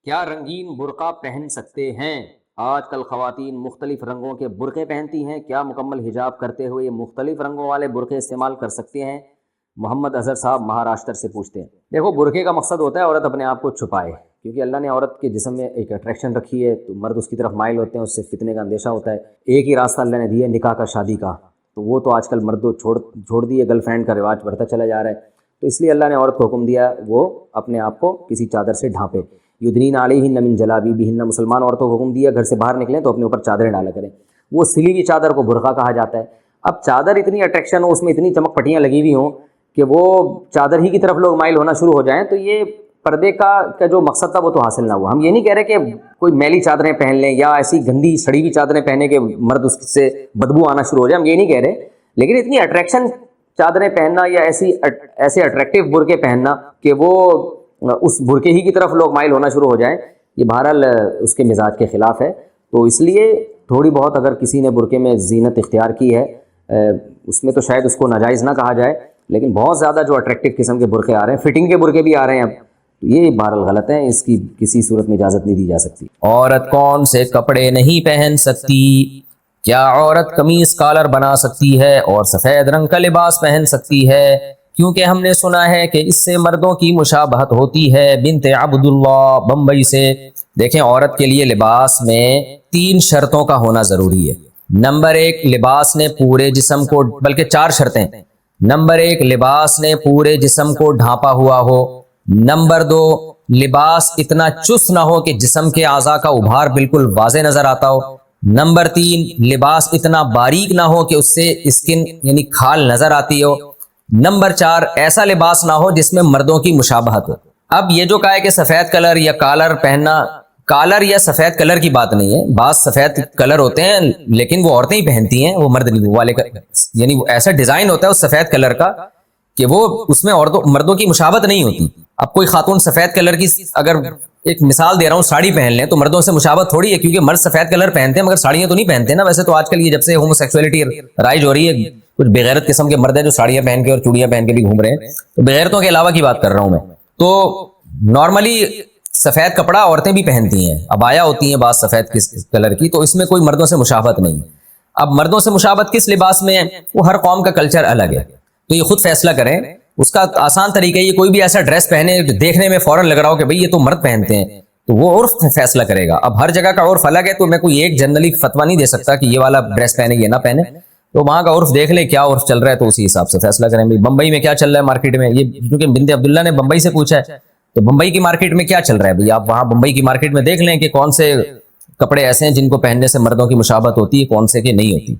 کیا رنگین برقع پہن سکتے ہیں؟ آج کل خواتین مختلف رنگوں کے برقعے پہنتی ہیں، کیا مکمل حجاب کرتے ہوئے یہ مختلف رنگوں والے برقعے استعمال کر سکتے ہیں؟ محمد اظہر صاحب مہاراشٹر سے پوچھتے ہیں۔ دیکھو، برقعے کا مقصد ہوتا ہے عورت اپنے آپ کو چھپائے، کیونکہ اللہ نے عورت کے جسم میں ایک اٹریکشن رکھی ہے، تو مرد اس کی طرف مائل ہوتے ہیں، اس سے فتنے کا اندیشہ ہوتا ہے۔ ایک ہی راستہ اللہ نے دیا ہے، نکاح کا، شادی کا، تو وہ تو آج کل مرد چھوڑ دیے، گرل فرینڈ کا رواج بڑھتا چلا جا رہا ہے، تو اس لیے اللہ نے عورت کو حکم دیا وہ اپنے آپ کو کسی چادر سے ڈھانپے۔ یدنین علیہن من جلابیبہن، مسلمان عورتوں کو حکم دیا گھر سے باہر نکلیں تو اپنے اوپر چادریں ڈالا کریں، وہ سلی ہوئی چادر کو برقع کہا جاتا ہے۔ اب چادر اتنی اٹریکشن ہو، اس میں اتنی چمک پٹیاں لگی ہوئی ہوں کہ وہ چادر ہی کی طرف لوگ مائل ہونا شروع ہو جائیں، تو یہ پردے کا جو مقصد تھا وہ تو حاصل نہ ہوا۔ ہم یہ نہیں کہہ رہے کہ کوئی میلی چادریں پہن لیں یا ایسی گندی سڑی ہوئی چادریں پہنے کہ مرد اس سے بدبو آنا شروع ہو جائے، ہم یہ نہیں کہہ رہے، لیکن اتنی اٹریکشن چادریں پہننا یا ایسے اٹریکٹیو برقعے پہننا کہ وہ اس برقعے ہی کی طرف لوگ مائل ہونا شروع ہو جائیں، یہ بہرحال اس کے مزاج کے خلاف ہے۔ تو اس لیے تھوڑی بہت اگر کسی نے برقعے میں زینت اختیار کی ہے، اس میں تو شاید اس کو ناجائز نہ کہا جائے، لیکن بہت زیادہ جو اٹریکٹیو قسم کے برقعے آ رہے ہیں، فٹنگ کے برقعے بھی آ رہے ہیں اب، یہ بہرحال غلط ہیں، اس کی کسی صورت میں اجازت نہیں دی جا سکتی۔ عورت کون سے کپڑے نہیں پہن سکتی؟ کیا عورت قمیص کالر بنا سکتی ہے اور سفید رنگ کا لباس پہن سکتی ہے؟ کیونکہ ہم نے سنا ہے کہ اس سے مردوں کی مشابہت ہوتی ہے۔ بنت عبداللہ بمبئی سے۔ دیکھیں، عورت کے لیے لباس میں 3 شرطوں کا ہونا ضروری ہے۔ نمبر 1، لباس نے پورے جسم کو، بلکہ 4 شرطیں۔ نمبر 1، لباس نے پورے جسم کو ڈھانپا ہوا ہو۔ نمبر 2، لباس اتنا چست نہ ہو کہ جسم کے اعضاء کا ابھار بالکل واضح نظر آتا ہو۔ نمبر 3، لباس اتنا باریک نہ ہو کہ اس سے اسکن یعنی کھال نظر آتی ہو۔ نمبر 4، ایسا لباس نہ ہو جس میں مردوں کی مشابہت ہو۔ اب یہ جو کہا ہے کہ سفید کلر یا کالر پہننا، کالر یا سفید کلر کی بات نہیں ہے، بعض سفید کلر ہوتے ہیں لیکن وہ عورتیں ہی پہنتی ہیں، وہ مرد نہیں، وہ والے یعنی وہ ایسا ڈیزائن ہوتا ہے اس سفید کلر کا کہ وہ اس میں مردوں کی مشابہت نہیں ہوتی۔ اب کوئی خاتون سفید کلر کی، اگر ایک مثال دے رہا ہوں، ساڑی پہن لیں تو مردوں سے مشابہت تھوڑی ہے، کیونکہ مرد سفید کلر پہنتے ہیں مگر ساڑیاں تو نہیں پہنتے نا۔ ویسے تو آج کل یہ جب سے ہومو سیکسولیٹی رائج ہو رہی ہے، کچھ بغیرت قسم کے مرد ہیں جو ساڑیاں پہن کے اور چوڑیاں پہن کے بھی گھوم رہے ہیں، تو بغیرتوں کے علاوہ کی بات کر رہا ہوں میں۔ تو نارملی سفید کپڑا عورتیں بھی پہنتی ہیں، عبایا ہوتی ہیں بعض سفید کلر کی، تو اس میں کوئی مردوں سے مشابہت نہیں ہے۔ اب مردوں سے مشابہت کس لباس میں ہے، وہ ہر قوم کا کلچر الگ ہے، تو یہ خود فیصلہ کریں۔ اس کا آسان طریقہ یہ، کوئی بھی ایسا ڈریس پہنے جو دیکھنے میں فوراً لگ رہا ہو کہ بھئی یہ تو مرد پہنتے ہیں، تو وہ عرف فیصلہ کرے گا۔ اب ہر جگہ کا عرف الگ ہے، تو میں کوئی ایک جنرلی فتویٰ نہیں دے سکتا کہ یہ والا ڈریس پہنے یہ نہ پہنے، تو وہاں کا عرف دیکھ لیں کیا عرف چل رہا ہے، تو اسی حساب سے فیصلہ کریں۔ بمبئی میں کیا چل رہا ہے مارکیٹ میں، یہ کیونکہ بنت عبداللہ نے بمبئی سے پوچھا ہے، تو بمبئی کی مارکیٹ میں کیا چل رہا ہے بھئی، آپ وہاں بمبئی کی مارکیٹ میں دیکھ لیں کہ کون سے کپڑے ایسے ہیں جن کو پہننے سے مردوں کی مشابہت ہوتی ہے، کون سے کہ نہیں ہوتی۔